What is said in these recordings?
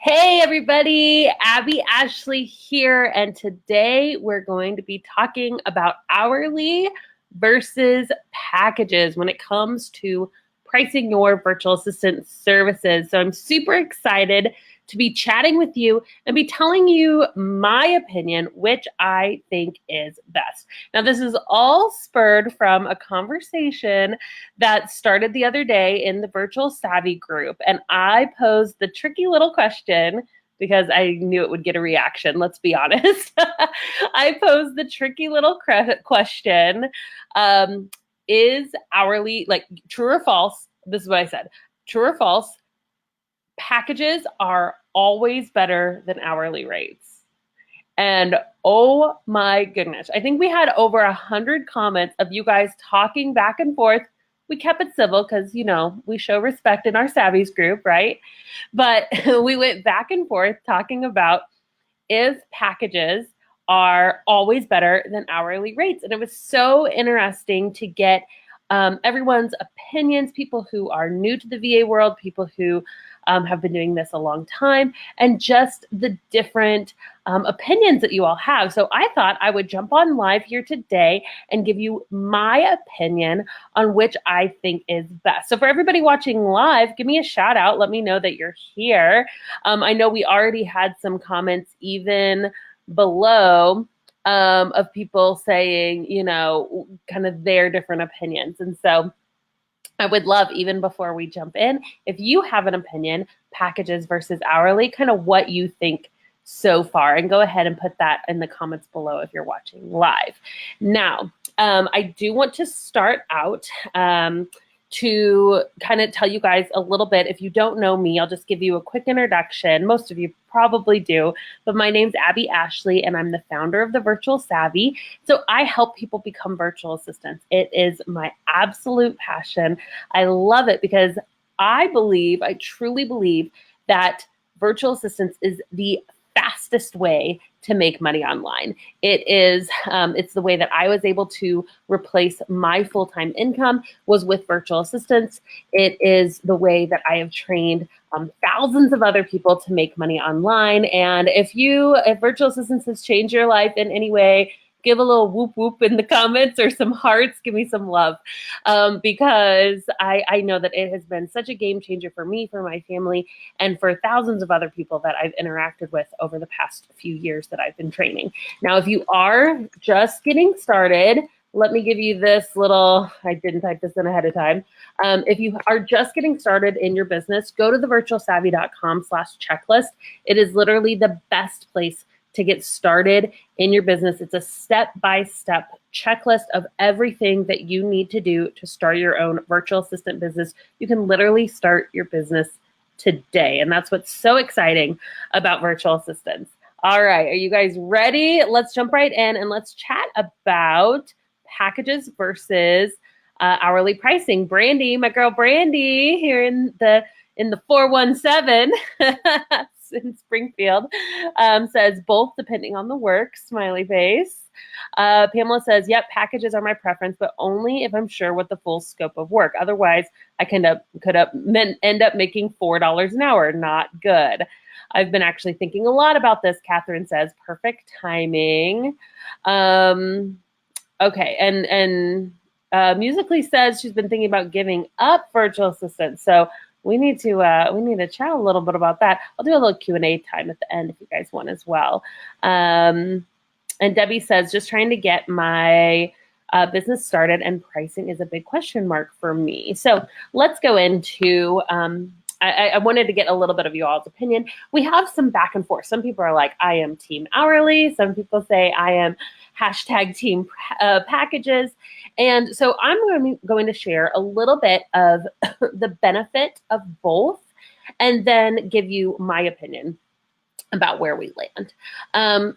Hey everybody, Abby Ashley here, and today we're going to be talking about hourly versus packages when it comes to pricing your virtual assistant services. So I'm super excited to be chatting with you and be telling you my opinion, which I think is best. Now, this is all spurred from a conversation that started the other day in the Virtual Savvy group. And I posed the tricky little question because I knew it would get a reaction. Let's be honest. I posed the tricky little question is hourly, like true or false? This is what I said, true or false? Packages are always better than hourly rates. And oh my goodness, I think we had over 100 comments of you guys talking back and forth. We kept it civil because, we show respect in our Savvies group, right? But we went back and forth talking about if packages are always better than hourly rates. And it was so interesting to get everyone's opinions, people who are new to the VA world, people who have been doing this a long time, and just the different opinions that you all have. So I thought I would jump on live here today and give you my opinion on which I think is best. So for everybody watching live, give me a shout out. Let me know that you're here. I know we already had some comments even below of people saying, kind of their different opinions. And so I would love, even before we jump in, if you have an opinion, packages versus hourly, kind of what you think so far, and go ahead and put that in the comments below if you're watching live. Now, I do want to start out to kind of tell you guys a little bit. If you don't know me, I'll just give you a quick introduction. Most of you probably do, but my name's Abbi Ashley, and I'm the founder of the Virtual Savvy. So I help people become virtual assistants. It is my absolute passion. I love it because I truly believe that virtual assistance is the fastest way to make money online. It's the way that I was able to replace my full-time income was with virtual assistants. It is the way that I have trained thousands of other people to make money online. And if virtual assistants has changed your life in any way, give a little whoop whoop in the comments or some hearts. Give me some love because I know that it has been such a game changer for me, for my family, and for thousands of other people that I've interacted with over the past few years that I've been training. Now, if you are just getting started, let me give you this little, I didn't type this in ahead of time. If you are just getting started in your business, go to thevirtualsavvy.com/checklist. It is literally the best place to get started in your business. It's a step-by-step checklist of everything that you need to do to start your own virtual assistant business. You can literally start your business today. And that's what's so exciting about virtual assistants. All right, are you guys ready? Let's jump right in and let's chat about packages versus hourly pricing. Brandy, my girl Brandy here in the 417 in Springfield says both depending on the work, smiley face. Pamela says, yep, packages are my preference, but only if I'm sure what the full scope of work. Otherwise, I could end up making $4 an hour. Not good. I've been actually thinking a lot about this. Catherine says, perfect timing. Okay, and Musically says she's been thinking about giving up virtual assistants. So we need to chat a little bit about that. I'll do a little Q&A time at the end if you guys want as well. And Debbie says, just trying to get my business started, and pricing is a big question mark for me. So let's go into, I wanted to get a little bit of you all's opinion. We have some back and forth. Some people are like, I am team hourly. Some people say I am #team packages. And so I'm going to share a little bit of the benefit of both and then give you my opinion about where we land.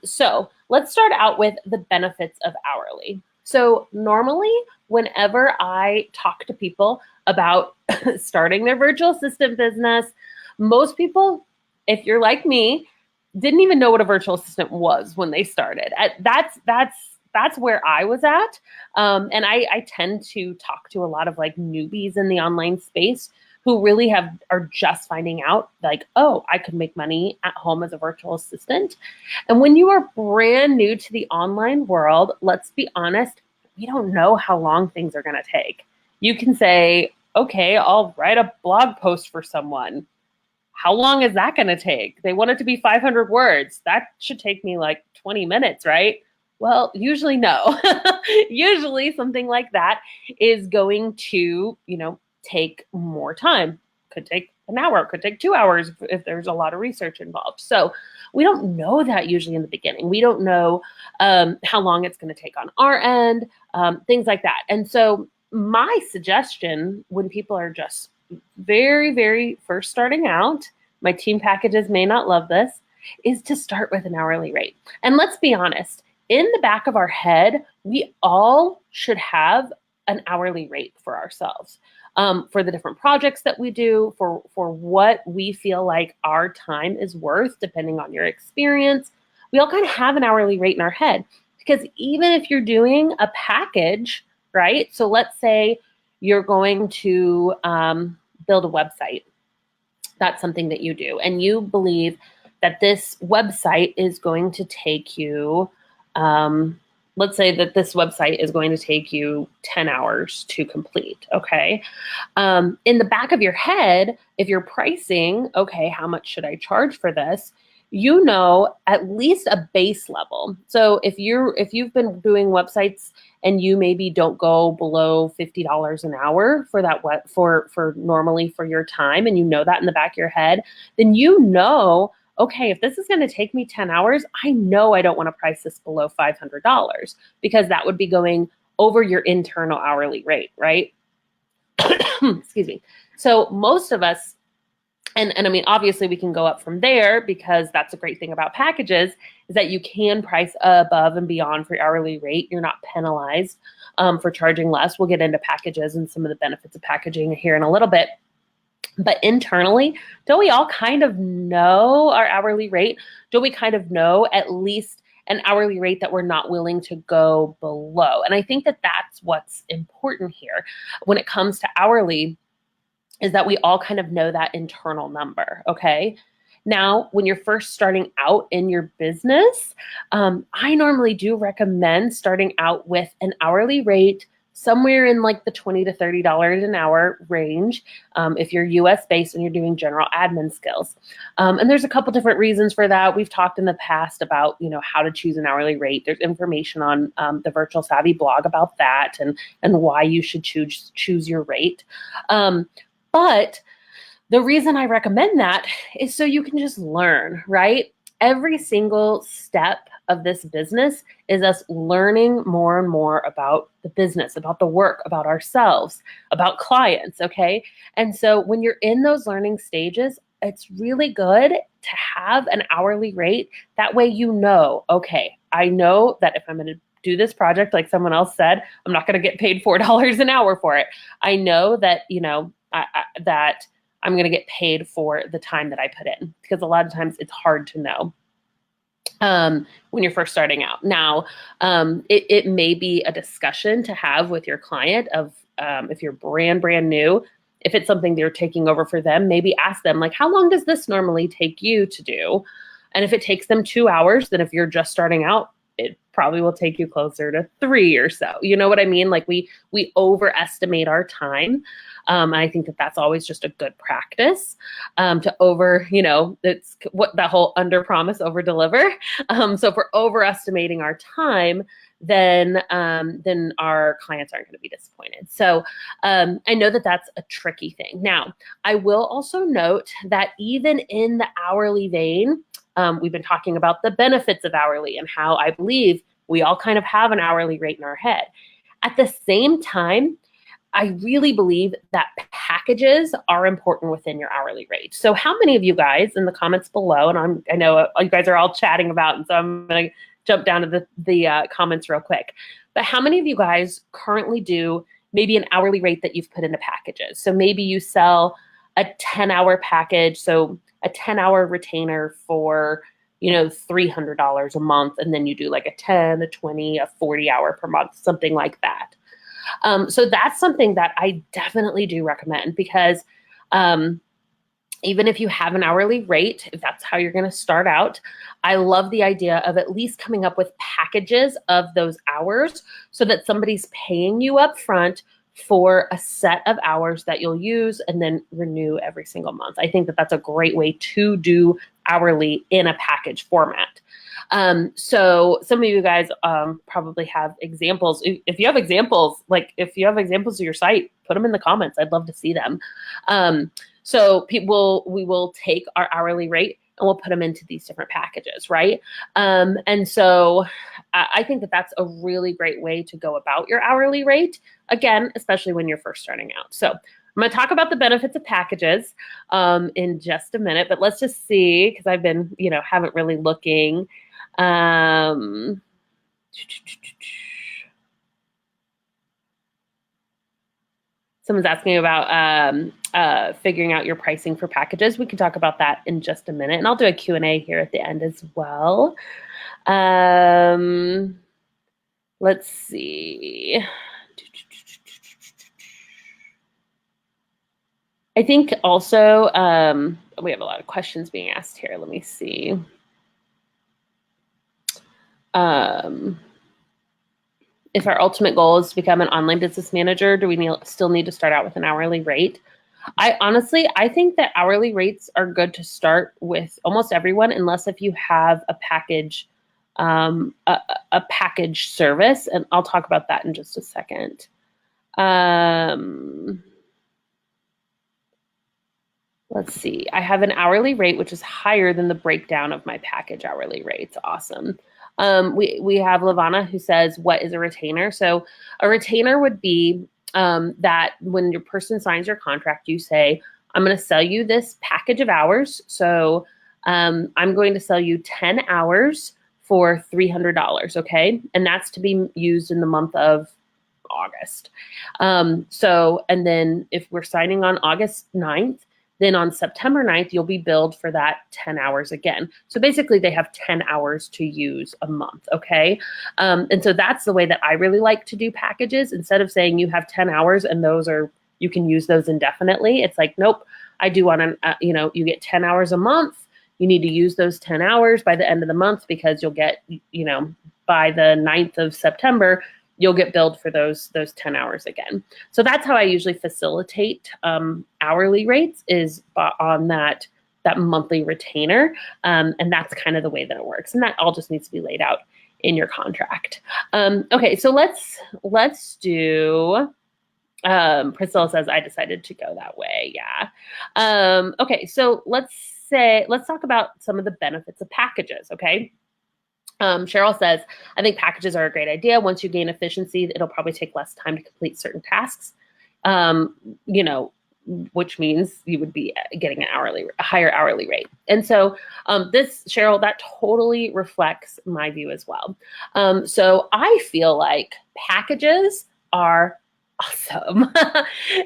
So let's start out with the benefits of hourly. So normally, whenever I talk to people about starting their virtual assistant business, most people, if you're like me, didn't even know what a virtual assistant was when they started. That's where I was at. And I tend to talk to a lot of like newbies in the online space who really are just finding out like, oh, I could make money at home as a virtual assistant. And when you are brand new to the online world, let's be honest, we don't know how long things are going to take. You can say, okay, I'll write a blog post for someone. How long is that going to take? They want it to be 500 words. That should take me like 20 minutes, right? Well, usually no. Usually something like that is going to, take more time. Could take an hour, could take 2 hours if there's a lot of research involved. So we don't know that usually in the beginning. We don't know how long it's going to take on our end, things like that. And so my suggestion when people are just very, very first starting out, my team packages may not love this, is to start with an hourly rate. And let's be honest, in the back of our head, we all should have an hourly rate for ourselves. For the different projects that we do, for what we feel like our time is worth, depending on your experience. We all kind of have an hourly rate in our head, because even if you're doing a package, right? So let's say you're going to build a website. That's something that you do. And you believe that this website is going to take you, let's say that this website is going to take you 10 hours to complete, okay? In the back of your head, if you're pricing, okay, how much should I charge for this? You know at least a base level. So if you've been doing websites and you maybe don't go below $50 an hour for that for normally for your time, and you know that in the back of your head, then okay, if this is going to take me 10 hours, I know I don't want to price this below $500, because that would be going over your internal hourly rate, right? Excuse me. So most of us, and I mean, obviously we can go up from there, because that's a great thing about packages, is that you can price above and beyond for your hourly rate. You're not penalized for charging less. We'll get into packages and some of the benefits of packaging here in a little bit. But internally, don't we all kind of know our hourly rate? Don't we kind of know at least an hourly rate that we're not willing to go below? And I think that that's what's important here when it comes to hourly, is that we all kind of know that internal number, okay? Now, when you're first starting out in your business, I normally do recommend starting out with an hourly rate somewhere in like the $20 to $30 an hour range, if you're US based and you're doing general admin skills. And there's a couple different reasons for that. We've talked in the past about, how to choose an hourly rate. There's information on the Virtual Savvy blog about that, and why you should choose your rate. But the reason I recommend that is so you can just learn, right? Every single step of this business is us learning more and more about the business, about the work, about ourselves, about clients, okay? And so when you're in those learning stages, it's really good to have an hourly rate. That way okay, I know that if I'm going to do this project, like someone else said, I'm not going to get paid $4 an hour for it. I know that, that I'm going to get paid for the time that I put in, because a lot of times it's hard to know when you're first starting out. Now, it may be a discussion to have with your client of if you're brand new, if it's something they're taking over for them, maybe ask them, like, how long does this normally take you to do? And if it takes them 2 hours, then if you're just starting out, it probably will take you closer to 3 or so. You know what I mean? Like we overestimate our time. I think that that's always just a good practice to it's what that whole under promise, over deliver. So if we're overestimating our time, then our clients aren't going to be disappointed. So I know that that's a tricky thing. Now, I will also note that even in the hourly vein, we've been talking about the benefits of hourly and how I believe we all kind of have an hourly rate in our head. At the same time, I really believe that packages are important within your hourly rate. So how many of you guys in the comments below, and I know you guys are all chatting about, and so I'm going to jump down to the comments real quick, but how many of you guys currently do maybe an hourly rate that you've put into packages? So maybe you sell a 10-hour package, so a 10-hour retainer for $300 a month, and then you do like a 10, a 20, a 40-hour per month, something like that. So that's something that I definitely do recommend, because Even if you have an hourly rate, if that's how you're going to start out, I love the idea of at least coming up with packages of those hours so that somebody's paying you up front for a set of hours that you'll use and then renew every single month. I think that that's a great way to do hourly in a package format. So some of you guys probably have examples. If you have examples, if you have examples of your site, put them in the comments. I'd love to see them. So we will take our hourly rate and we'll put them into these different packages, right? And so I think that that's a really great way to go about your hourly rate, again, especially when you're first starting out. So I'm going to talk about the benefits of packages in just a minute, but let's just see, because I've been, haven't really looking. Someone's asking about figuring out your pricing for packages. We can talk about that in just a minute, and I'll do a Q&A here at the end as well. Let's see. I think also we have a lot of questions being asked here. Let me see. If our ultimate goal is to become an online business manager, do we still need to start out with an hourly rate? I think that hourly rates are good to start with almost everyone, unless if you have a package, a package service, and I'll talk about that in just a second. Let's see. I have an hourly rate which is higher than the breakdown of my package hourly rates. Awesome. We have Lavana who says, what is a retainer? So a retainer would be that when your person signs your contract, you say, I'm going to sell you this package of hours. So I'm going to sell you 10 hours for $300, okay? And that's to be used in the month of August. And then if we're signing on August 9th, then on September 9th, you'll be billed for that 10 hours again. So basically they have 10 hours to use a month, okay? And so that's the way that I really like to do packages. Instead of saying you have 10 hours and you can use those indefinitely, it's like, nope, I do want to, you get 10 hours a month. You need to use those 10 hours by the end of the month because you'll get, by the 9th of September, you'll get billed for those 10 hours again. So that's how I usually facilitate hourly rates, is on that monthly retainer. And that's kind of the way that it works. And that all just needs to be laid out in your contract. Okay, so let's do, Priscilla says, I decided to go that way. Yeah. Okay, so let's talk about some of the benefits of packages, okay? Cheryl says, I think packages are a great idea. Once you gain efficiency, it'll probably take less time to complete certain tasks, which means you would be getting a higher hourly rate. And so Cheryl, that totally reflects my view as well. So I feel like packages are awesome.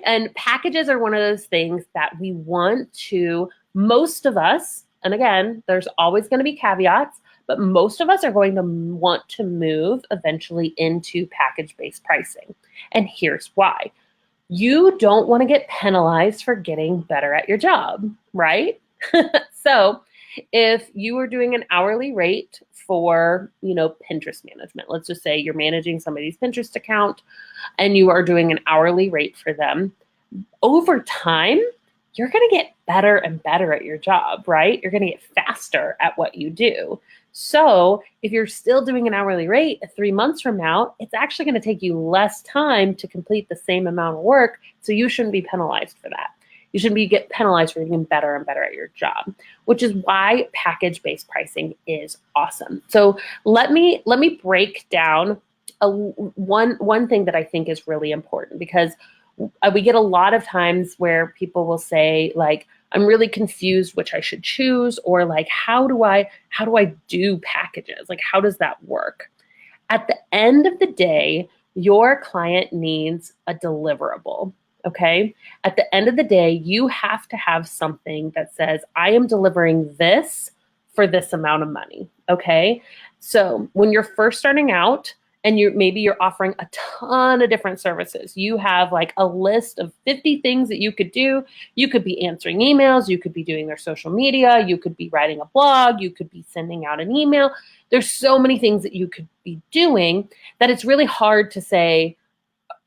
And packages are one of those things that we want to, most of us, and again, there's always going to be caveats, but most of us are going to want to move eventually into package-based pricing. And here's why. You don't want to get penalized for getting better at your job, right? So if you are doing an hourly rate for, Pinterest management, let's just say you're managing somebody's Pinterest account and you are doing an hourly rate for them, over time, you're going to get better and better at your job, right? You're going to get faster at what you do. So if you're still doing an hourly rate 3 months from now, it's actually going to take you less time to complete the same amount of work. So you shouldn't be penalized for that. You shouldn't get penalized for getting better and better at your job, which is why package-based pricing is awesome. So let me break down one thing that I think is really important, because we get a lot of times where people will say, like, I'm really confused which I should choose, or like, how do I do packages? Like, how does that work? At the end of the day, your client needs a deliverable, okay? At the end of the day, you have to have something that says, I am delivering this for this amount of money, okay? So when you're first starting out, and maybe you're offering a ton of different services. You have like a list of 50 things that you could do. You could be answering emails, you could be doing their social media, you could be writing a blog, you could be sending out an email. There's so many things that you could be doing that it's really hard to say,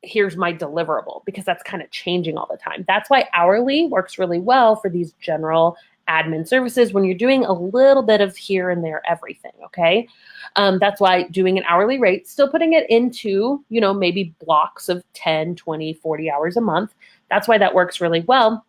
here's my deliverable, because that's kind of changing all the time. That's why hourly works really well for these general admin services when you're doing a little bit of here and there everything, okay? That's why doing an hourly rate, still putting it into, maybe blocks of 10, 20, 40 hours a month. That's why that works really well.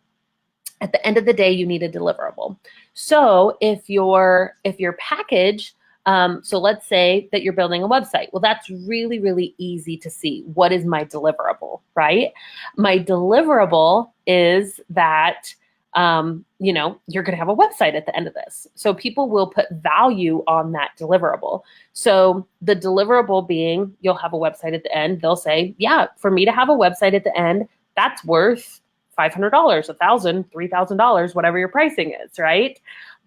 At the end of the day, you need a deliverable. So if your package, so let's say that you're building a website. Well, that's really, really easy to see. What is my deliverable, right? My deliverable is that, you're going to have a website at the end of this. So people will put value on that deliverable. So the deliverable being, you'll have a website at the end. They'll say, yeah, for me to have a website at the end, that's worth $500, $1,000, $3,000, whatever your pricing is, right?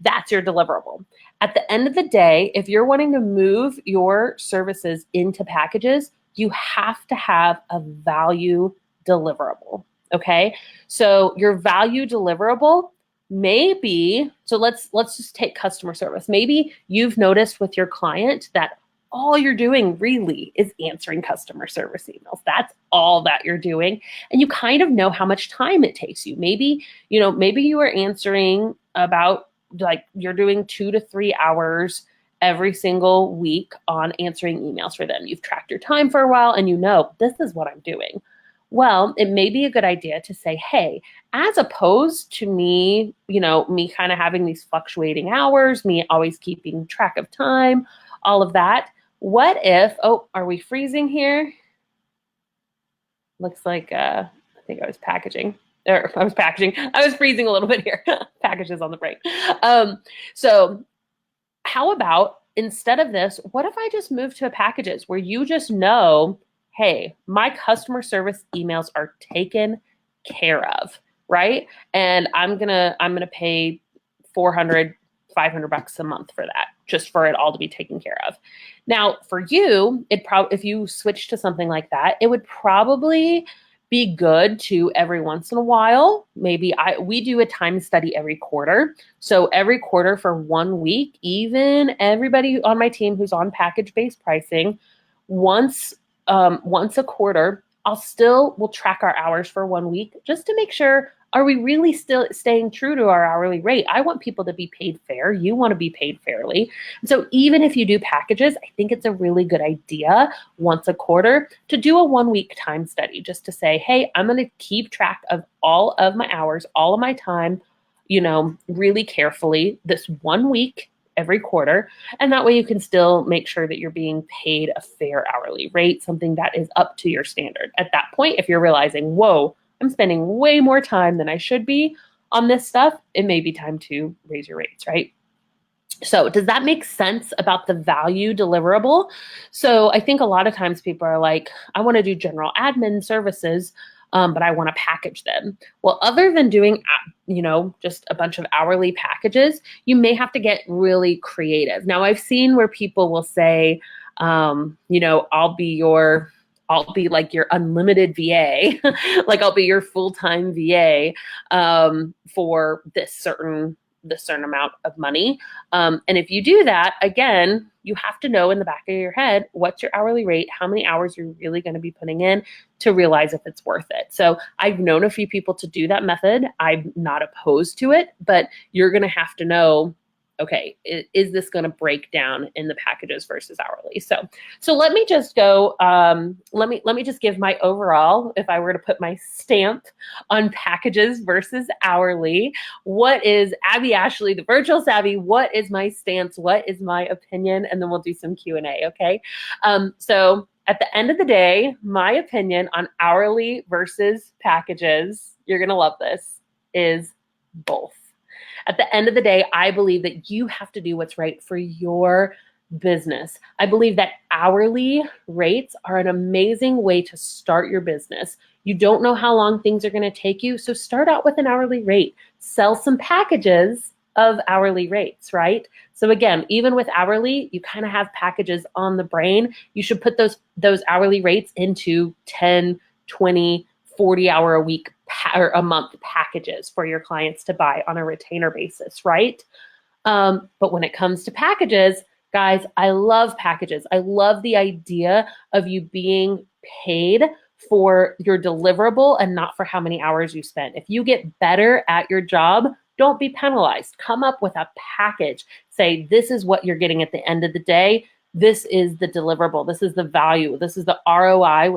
That's your deliverable. At the end of the day, if you're wanting to move your services into packages, you have to have a value deliverable, okay? So your value deliverable may be, so let's just take customer service. Maybe you've noticed with your client that all you're doing really is answering customer service emails. That's all that you're doing. And you kind of know how much time it takes you. Maybe you are answering about, like, you're doing 2 to 3 hours every single week on answering emails for them. You've tracked your time for a while and this is what I'm doing. Well, it may be a good idea to say, hey, as opposed to me kind of having these fluctuating hours, me always keeping track of time, all of that, what if, are we freezing here? Looks like, I think I was packaging. I was freezing a little bit here. Packages on the break. So how about, instead of this, what if I just move to packages where you just know, hey, my customer service emails are taken care of, right? And I'm gonna pay $400, $500 a month for that, just for it all to be taken care of. Now, for you, if you switch to something like that, it would probably be good to every once in a while. Maybe we do a time study every quarter. So every quarter for 1 week, even everybody on my team who's on package-based pricing, once a quarter, we'll track our hours for 1 week just to make sure, are we really still staying true to our hourly rate? I want people to be paid fair. You want to be paid fairly. So even if you do packages, I think it's a really good idea once a quarter to do a 1 week time study, just to say, hey, I'm going to keep track of all of my hours, all of my time, really carefully this 1 week every quarter. And that way you can still make sure that you're being paid a fair hourly rate, something that is up to your standard. At that point, if you're realizing, whoa, I'm spending way more time than I should be on this stuff, it may be time to raise your rates, right? So does that make sense about the value deliverable? So I think a lot of times people are like, I want to do general admin services, but I want to package them. Well, other than doing, just a bunch of hourly packages, you may have to get really creative. Now, I've seen where people will say, I'll be like your unlimited VA, like I'll be your full-time VA for this certain amount of money. And if you do that, again, you have to know in the back of your head, what's your hourly rate, how many hours you're really going to be putting in to realize if it's worth it. So I've known a few people to do that method. I'm not opposed to it, but you're going to have to know, okay, is this going to break down in the packages versus hourly? So let me just go, let me just give my overall, if I were to put my stamp on packages versus hourly, what is Abbi Ashley, the virtual savvy? What is my stance? What is my opinion? And then we'll do some Q&A, okay? So at the end of the day, my opinion on hourly versus packages, you're going to love this, is both. At the end of the day, I believe that you have to do what's right for your business. I believe that hourly rates are an amazing way to start your business. You don't know how long things are going to take you, so start out with an hourly rate. Sell some packages of hourly rates, right? So again, even with hourly, you kind of have packages on the brain. You should put those hourly rates into 10, 20, 40 hour a week or a month packages for your clients to buy on a retainer basis, right? But when it comes to packages, guys, I love packages. I love the idea of you being paid for your deliverable and not for how many hours you spent. If you get better at your job, don't be penalized. Come up with a package. Say, this is what you're getting at the end of the day. This is the deliverable. This is the value. This is the ROI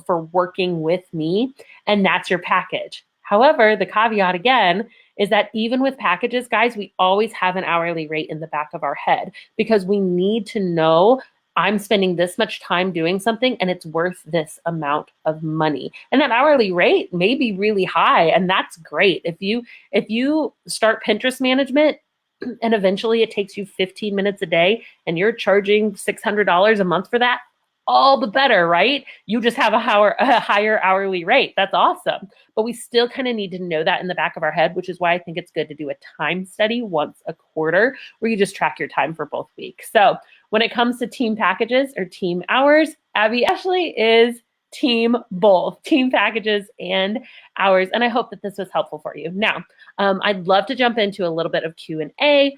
for working with me. And that's your package. However, the caveat again is that even with packages, guys, we always have an hourly rate in the back of our head because we need to know I'm spending this much time doing something and it's worth this amount of money. And that hourly rate may be really high, and that's great. If you start Pinterest management and eventually it takes you 15 minutes a day and you're charging $600 a month for that, all the better, right? You just have a higher hourly rate. That's awesome. But we still kind of need to know that in the back of our head, which is why I think it's good to do a time study once a quarter where you just track your time for both weeks. So when it comes to team packages or team hours, Abby Ashley is team both, team packages and hours. And I hope that this was helpful for you. Now, I'd love to jump into a little bit of Q&A.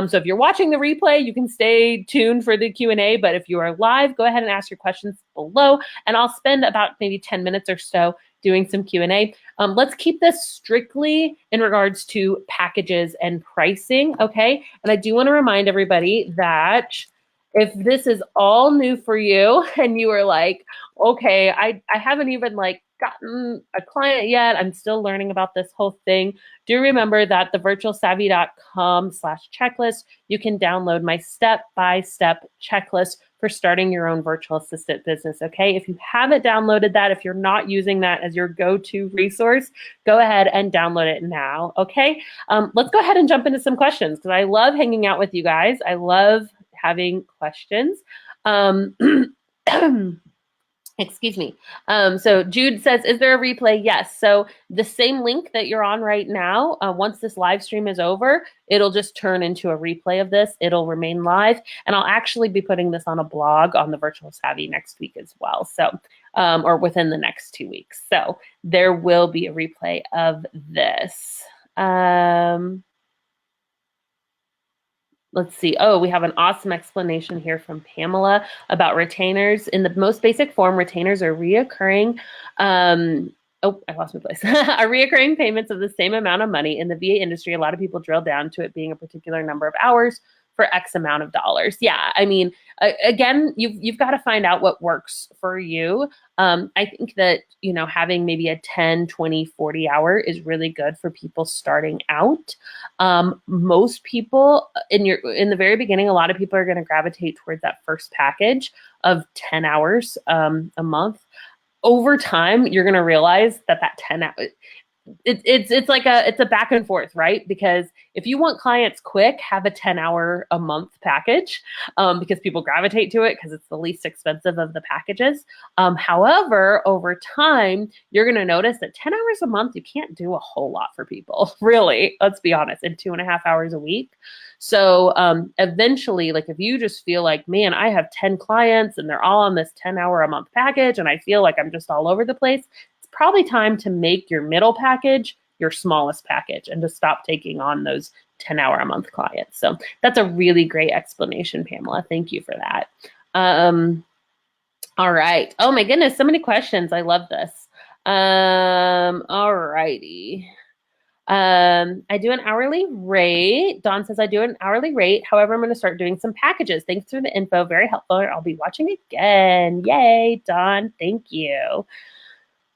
So if you're watching the replay, you can stay tuned for the Q&A. But if you are live, go ahead and ask your questions below. And I'll spend about maybe 10 minutes or so doing some Q&A. Let's keep this strictly in regards to packages and pricing, okay? And I do want to remind everybody that if this is all new for you and you are like, okay, I haven't even gotten a client yet, I'm still learning about this whole thing, do remember that the virtualsavvy.com/checklist, you can download my step-by-step checklist for starting your own virtual assistant business, okay? If you haven't downloaded that, if you're not using that as your go-to resource, go ahead and download it now, okay? Let's go ahead and jump into some questions because I love hanging out with you guys. I love having questions. Excuse me. So Jude says, is there a replay? Yes. So the same link that you're on right now, once this live stream is over, it'll just turn into a replay of this. It'll remain live. And I'll actually be putting this on a blog on the Virtual Savvy next week as well. So, or within the next 2 weeks. So there will be a replay of this. Let's see. Oh, we have an awesome explanation here from Pamela about retainers. In the most basic form, retainers are reoccurring. Oh, I lost my place. Are reoccurring payments of the same amount of money. In the VA industry, a lot of people drill down to it being a particular number of hours for X amount of dollars. Yeah, I mean, again, you've got to find out what works for you. I think that, having maybe a 10, 20, 40 hour is really good for people starting out. Most people in the very beginning, a lot of people are going to gravitate towards that first package of 10 hours a month. Over time, you're going to realize that 10 hours, it's like it's a back and forth, right? Because if you want clients quick, have a 10-hour a month package because people gravitate to it because it's the least expensive of the packages. However, over time, you're going to notice that 10 hours a month, you can't do a whole lot for people, really. Let's be honest, in 2.5 hours a week. So eventually, if you just feel like, man, I have 10 clients and they're all on this 10-hour a month package and I feel like I'm just all over the place, probably time to make your middle package your smallest package and to stop taking on those 10-hour a month clients. So that's a really great explanation, Pamela. Thank you for that. All right. Oh my goodness, so many questions. I love this. All righty. I do an hourly rate. Dawn says I do an hourly rate. However, I'm going to start doing some packages. Thanks for the info. Very helpful. I'll be watching again. Yay, Dawn. Thank you.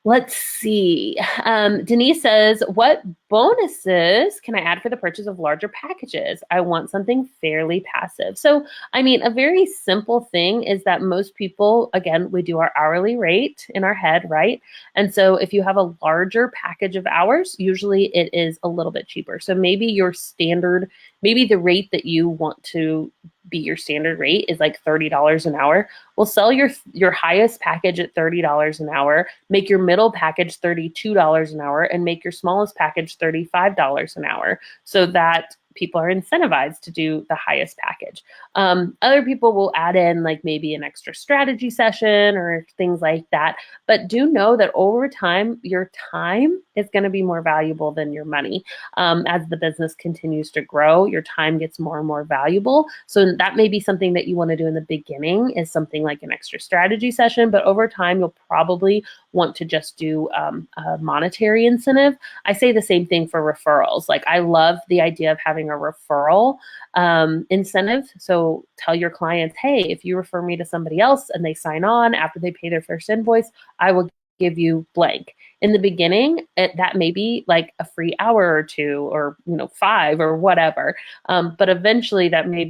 Let's see. Denise says, what bonuses can I add for the purchase of larger packages? I want something fairly passive. So, I mean, a very simple thing is that most people, again, we do our hourly rate in our head, right? And so if you have a larger package of hours, usually it is a little bit cheaper. So maybe your standard, maybe the rate that you want to be your standard rate is like $30 an hour. We'll sell your highest package at $30 an hour, make your middle package $32 an hour, and make your smallest package $35 an hour. So that people are incentivized to do the highest package. Other people will add in like maybe an extra strategy session or things like that. But do know that over time, your time is going to be more valuable than your money. As the business continues to grow, your time gets more and more valuable. So that may be something that you want to do in the beginning, is something like an extra strategy session. But over time, you'll probably want to just do a monetary incentive. I say the same thing for referrals. Like, I love the idea of having a referral incentive. So tell your clients, hey, if you refer me to somebody else and they sign on after they pay their first invoice, I will give you blank. In the beginning, that may be like a free hour or two, or 5 or whatever. But eventually it may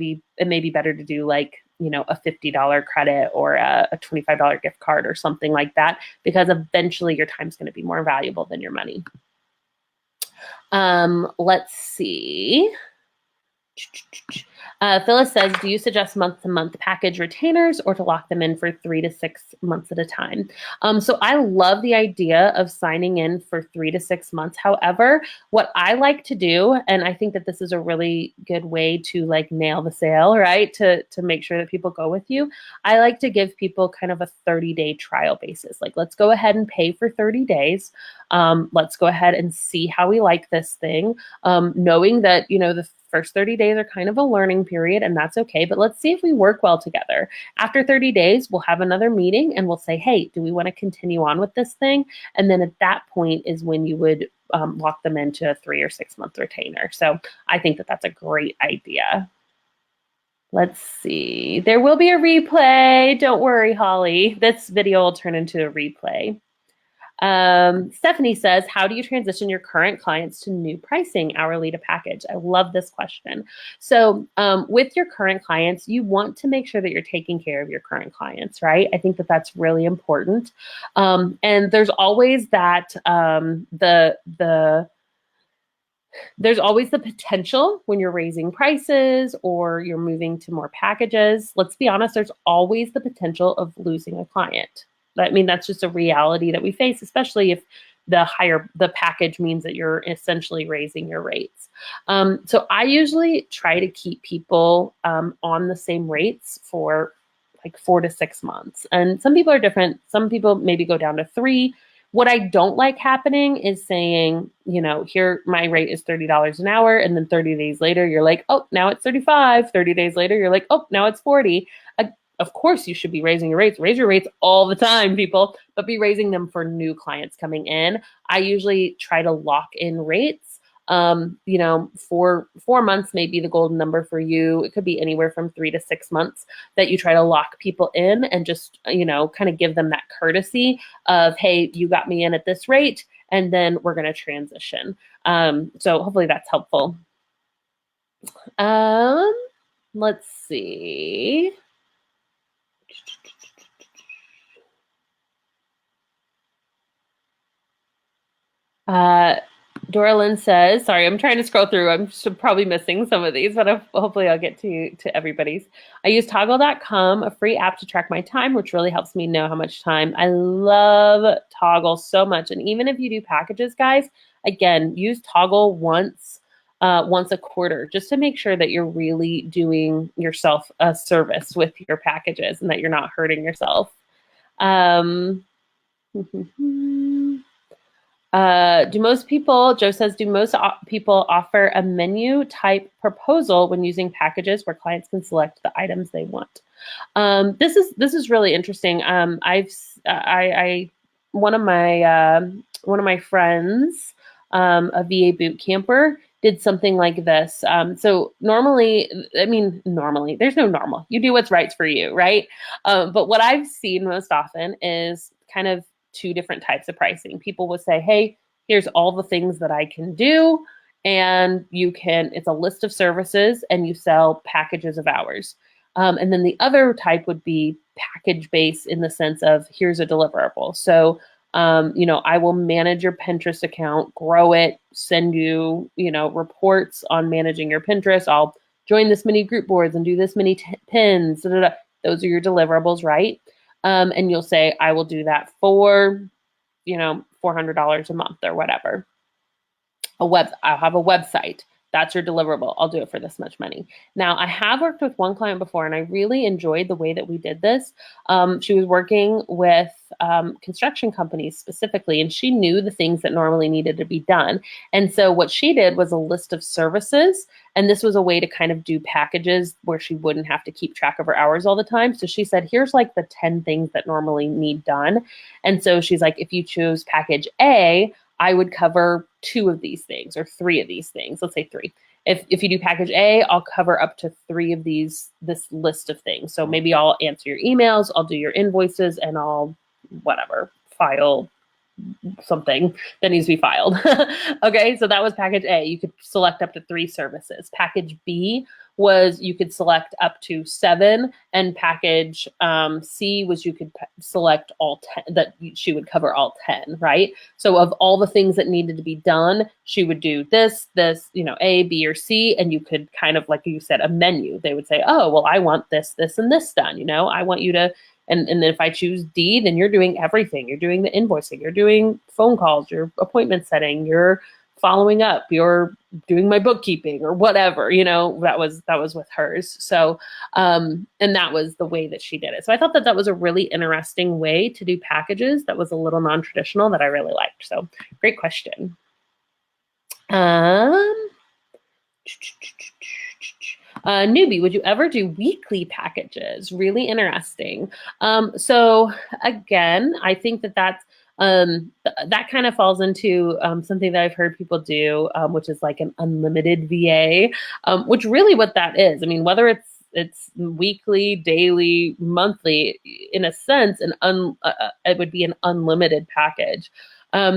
be better to do like a $50 credit or a $25 gift card or something like that, because eventually your time is going to be more valuable than your money. Let's see. Phyllis says, do you suggest month-to-month package retainers or to lock them in for 3 to 6 months at a time? So I love the idea of signing in for 3 to 6 months. However, what I like to do, and I think that this is a really good way to like nail the sale, right? To make sure that people go with you. I like to give people kind of a 30-day trial basis. Like, let's go ahead and pay for 30 days. Let's go ahead and see how we like this thing. Knowing that, the first 30 days are kind of a learning period, and that's okay, but let's see if we work well together. After 30 days, we'll have another meeting and we'll say, hey, do we want to continue on with this thing? And then at that point is when you would lock them into a 3 or 6 month retainer. So I think that that's a great idea. Let's see. There will be a replay. Don't worry, Holly. This video will turn into a replay. Stephanie says, how do you transition your current clients to new pricing, hourly to package? I love this question. So with your current clients, you want to make sure that you're taking care of your current clients, right? I think that that's really important. And there's always that, there's always the potential when you're raising prices or you're moving to more packages. Let's be honest, there's always the potential of losing a client. I mean, that's just a reality that we face, especially if the package means that you're essentially raising your rates. So I usually try to keep people on the same rates for like 4 to 6 months. And some people are different. Some people maybe go down to 3. What I don't like happening is saying, here, my rate is $30 an hour. And then 30 days later, you're like, oh, now it's 35. 30 days later, you're like, oh, now it's 40. Of course, you should be raising your rates. Raise your rates all the time, people, but be raising them for new clients coming in. I usually try to lock in rates. 4 months may be the golden number for you. It could be anywhere from 3 to 6 months that you try to lock people in and just, kind of give them that courtesy of, hey, you got me in at this rate, and then we're going to transition. So hopefully that's helpful. Let's see. Dora Lynn says, sorry, I'm trying to scroll through. I'm probably missing some of these, but hopefully I'll get to everybody's. I use Toggle.com, a free app to track my time, which really helps me know how much time. I love Toggle so much. And even if you do packages, guys, again, use Toggle once a quarter, just to make sure that you're really doing yourself a service with your packages and that you're not hurting yourself. Joe says, do most people offer a menu type proposal when using packages where clients can select the items they want? This is really interesting. One of my friends, a VA boot camper, did something like this. So normally, there's no normal. You do what's right for you, right? But what I've seen most often is kind of 2 different types of pricing. People will say, hey, here's all the things that I can do. And it's a list of services and you sell packages of hours. And then the other type would be package based in the sense of here's a deliverable. So, I will manage your Pinterest account, grow it, send you, reports on managing your Pinterest. I'll join this many group boards and do this many pins. Those are your deliverables, right? And you'll say, I will do that for, $400 a month or whatever. I'll have a website. That's your deliverable. I'll do it for this much money. Now, I have worked with one client before, and I really enjoyed the way that we did this. She was working with construction companies specifically, and she knew the things that normally needed to be done. And so what she did was a list of services, and this was a way to kind of do packages where she wouldn't have to keep track of her hours all the time. So she said, here's like the 10 things that normally need done. And so she's like, if you choose package A, I would cover 2 of these things or 3 of these things. Let's say 3. If you do package A, I'll cover up to 3 of this list of things. So maybe I'll answer your emails, I'll do your invoices, and I'll file something that needs to be filed. Okay, so that was package A. You could select up to 3 services. Package B was you could select up to 7, and package C was you could select all 10, that she would cover all 10, right? So of all the things that needed to be done, she would do this, A, B, or C, and you could kind of, like you said, a menu. They would say, oh, well, I want this, this, and this done. I want you to, and then if I choose D, then you're doing everything. You're doing the invoicing, you're doing phone calls, you're appointment setting, you're following up, you're doing my bookkeeping or whatever, that was with hers. So, and that was the way that she did it. So I thought that was a really interesting way to do packages that was a little non-traditional that I really liked. So great question. Newbie, would you ever do weekly packages? Really interesting. So again, I think that's that kind of falls into something that I've heard people do, which is like an unlimited VA, which really what that is. I mean, whether it's weekly, daily, monthly, in a sense, it would be an unlimited package.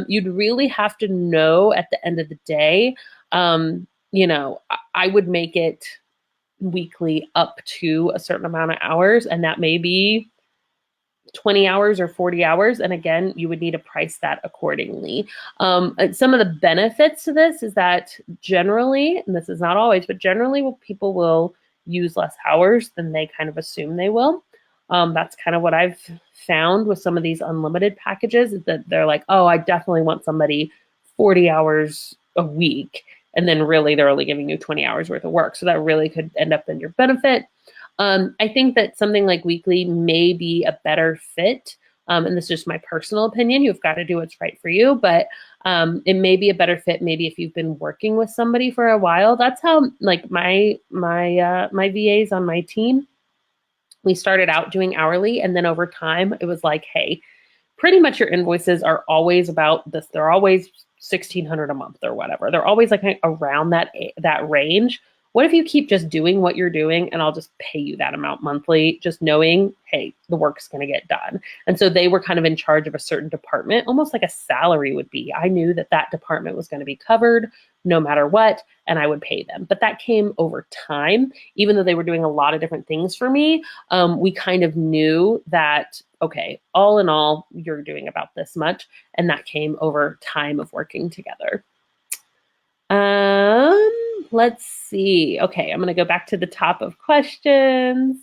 You'd really have to know at the end of the day, I would make it weekly up to a certain amount of hours, and that may be 20 hours or 40 hours. And again, you would need to price that accordingly. Some of the benefits to this is that generally, and this is not always, but generally people will use less hours than they kind of assume they will. That's kind of what I've found with some of these unlimited packages, is that they're like, oh, I definitely want somebody 40 hours a week. And then really they're only giving you 20 hours worth of work. So that really could end up in your benefit. I think that something like weekly may be a better fit. And this is just my personal opinion. You've got to do what's right for you, but it may be a better fit. Maybe if you've been working with somebody for a while. That's how, like, my VAs on my team, we started out doing hourly, and then over time it was like, hey, pretty much your invoices are always about this. They're always $1,600 a month or whatever. They're always like around that range. What if you keep just doing what you're doing, and I'll just pay you that amount monthly, just knowing, hey, the work's going to get done. And so they were kind of in charge of a certain department, almost like a salary would be. I knew that that department was going to be covered no matter what, and I would pay them. But that came over time. Even though they were doing a lot of different things for me, we kind of knew that, okay, all in all, you're doing about this much. And that came over time of working together. Let's see. Okay, I'm going to go back to the top of questions.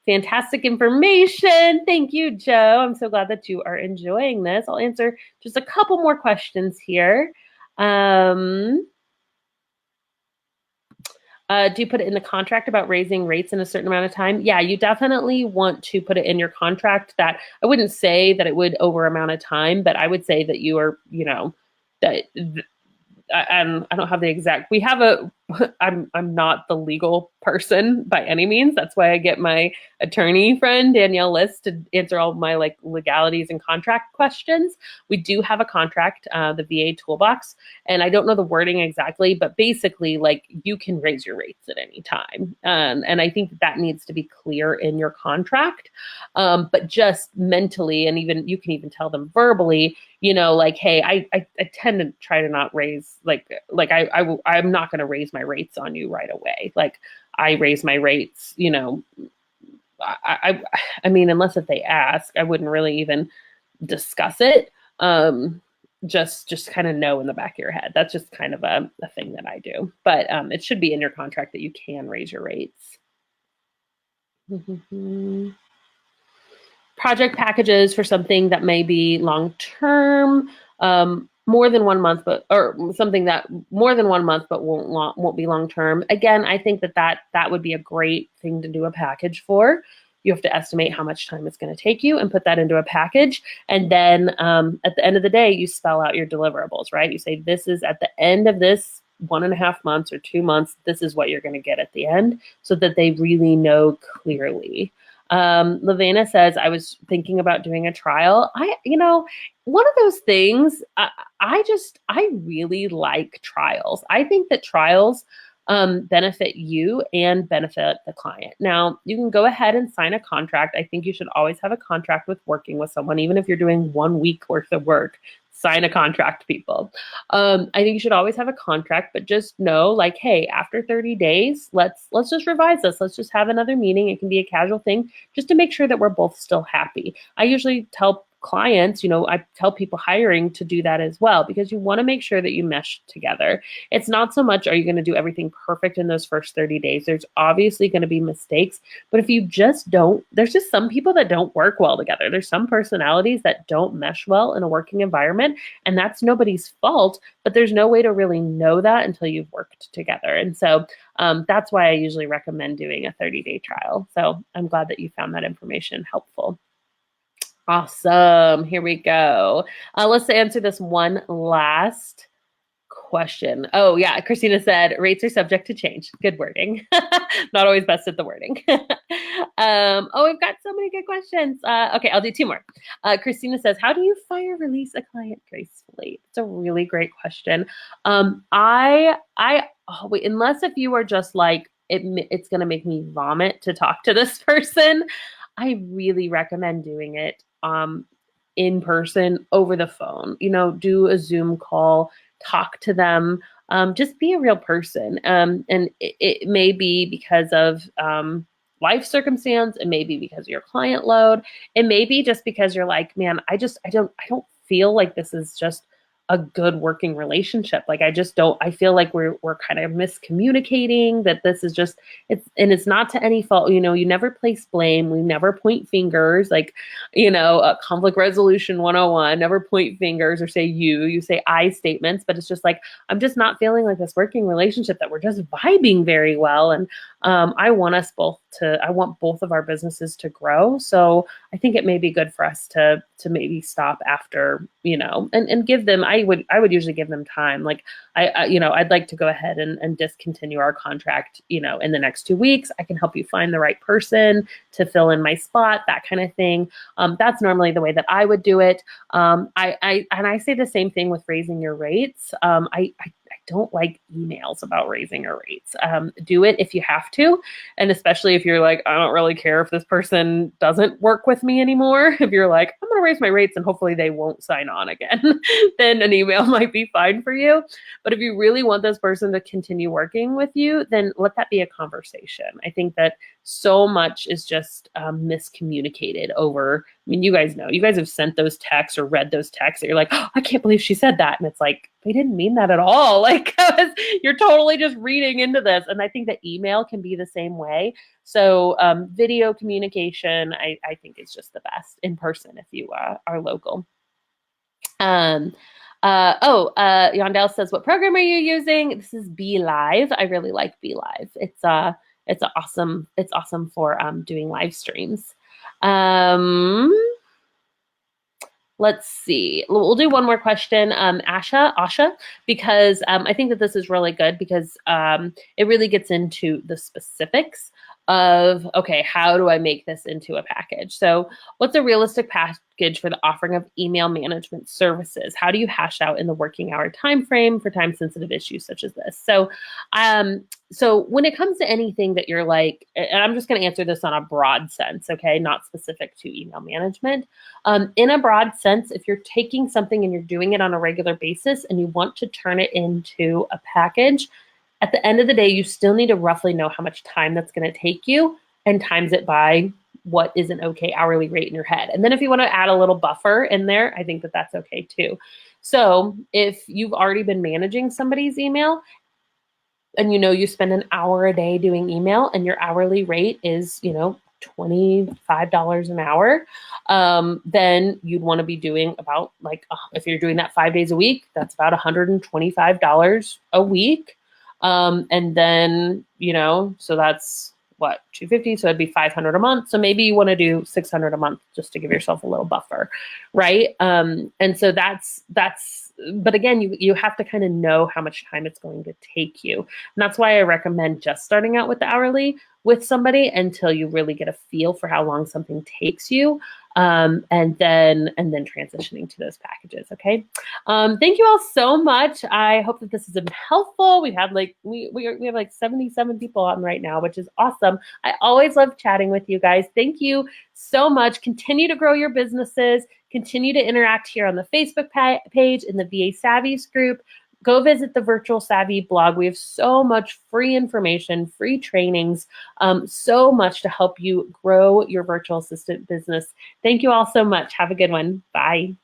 Fantastic information. Thank you, Joe. I'm so glad that you are enjoying this. I'll answer just a couple more questions here. Do you put it in the contract about raising rates in a certain amount of time? Yeah, you definitely want to put it in your contract. That I wouldn't say that it would over amount of time, but I would say that you are, that I don't have the exact, we have I'm not the legal person by any means. That's why I get my attorney friend, Danielle List, to answer all my legalities and contract questions. We do have a contract, the VA toolbox, and I don't know the wording exactly, but basically you can raise your rates at any time. And I think that needs to be clear in your contract. But just mentally, and even you can even tell them verbally, hey, I tend to try to not raise, I'm not going to raise my rates on you right away. I raise my rates, I mean, unless if they ask, I wouldn't really even discuss it. Just kind of know in the back of your head. That's just kind of a thing that I do. But it should be in your contract that you can raise your rates. Project packages for something that may be long-term. more than 1 month, but or something that more than 1 month, but won't be long term. Again, I think that would be a great thing to do a package for. You have to estimate how much time it's going to take you and put that into a package. And then at the end of the day, you spell out your deliverables, right? You say, this is at the end of this 1.5 months or 2 months, this is what you're going to get at the end, so that they really know clearly. Lavana says, I was thinking about doing a trial. One of those things, I really like trials. I think that trials benefit you and benefit the client. Now, you can go ahead and sign a contract. I think you should always have a contract with working with someone, even if you're doing 1 week worth of work. Sign a contract, people. I think you should always have a contract, but just know, like, hey, after 30 days, let's just revise this. Let's just have another meeting. It can be a casual thing, just to make sure that we're both still happy. I usually tell clients, I tell people hiring to do that as well, because you want to make sure that you mesh together. It's not so much, are you going to do everything perfect in those first 30 days? There's obviously going to be mistakes, but if you just don't, there's just some people that don't work well together. There's some personalities that don't mesh well in a working environment, and that's nobody's fault, but there's no way to really know that until you've worked together. And so that's why I usually recommend doing a 30-day trial. So I'm glad that you found that information helpful. Awesome. Here we go. Let's answer this one last question. Oh, yeah. Christina said, rates are subject to change. Good wording. Not always best at the wording. We've got so many good questions. Okay, I'll do 2 more. Christina says, how do you fire release a client gracefully? It's a really great question. Unless if you are just like, it's going to make me vomit to talk to this person, I really recommend doing it in person, over the phone. Do a Zoom call, talk to them, just be a real person. And it may be because of life circumstance. It may be because of your client load. It may be just because you're like, man, I don't feel like this is just a good working relationship. Like, I feel like we're kind of miscommunicating, that this is just, it's not to any fault. You never place blame. We never point fingers, like, conflict resolution 101, never point fingers or say you say I statements, but it's just like, I'm just not feeling like this working relationship, that we're just vibing very well. And I want both of our businesses to grow. So I think it may be good for us to maybe stop after, and give them, I would usually give them time. Like, I'd like to go ahead and discontinue our contract, in the next 2 weeks. I can help you find the right person to fill in my spot, that kind of thing. That's normally the way that I would do it. I say the same thing with raising your rates. I don't like emails about raising your rates. Do it if you have to. And especially if you're like, I don't really care if this person doesn't work with me anymore. If you're like, I'm going to raise my rates and hopefully they won't sign on again, then an email might be fine for you. But if you really want this person to continue working with you, then let that be a conversation. I think that so much is just miscommunicated over. I mean, you guys have sent those texts or read those texts that you're like, oh, I can't believe she said that. And it's like, they didn't mean that at all. Like, you're totally just reading into this. And I think that email can be the same way. So video communication, I think is just the best in person if you are local. Yondell says, what program are you using? This is Be Live. I really like Be Live. It's awesome for doing live streams. Let's see. We'll do one more question, Asha, because I think that this is really good, because it really gets into the specifics of, okay, how do I make this into a package? So what's a realistic package for the offering of email management services? How do you hash out in the working hour time frame for time sensitive issues such as this? So when it comes to anything that you're like, and I'm just going to answer this on a broad sense, okay, not specific to email management. In a broad sense, if you're taking something and you're doing it on a regular basis and you want to turn it into a package, at the end of the day, you still need to roughly know how much time that's going to take you and times it by what is an okay hourly rate in your head. And then if you want to add a little buffer in there, I think that that's okay too. So if you've already been managing somebody's email and you spend an hour a day doing email and your hourly rate is, $25 an hour, then you'd want to be doing about like, if you're doing that 5 days a week, that's about $125 a week. And then, so that's what, 250. So it'd be 500 a month. So maybe you want to do 600 a month just to give yourself a little buffer. Right. And so but again, you have to kind of know how much time it's going to take you. And that's why I recommend just starting out with the hourly with somebody until you really get a feel for how long something takes you. And then transitioning to those packages. Okay. Thank you all so much. I hope that this has been helpful. We have like 77 people on right now, which is awesome. I always love chatting with you guys. Thank you so much. Continue to grow your businesses. Continue to interact here on the Facebook page in the VA Savvies group. Go visit the Virtual Savvy blog. We have so much free information, free trainings, so much to help you grow your virtual assistant business. Thank you all so much. Have a good one. Bye.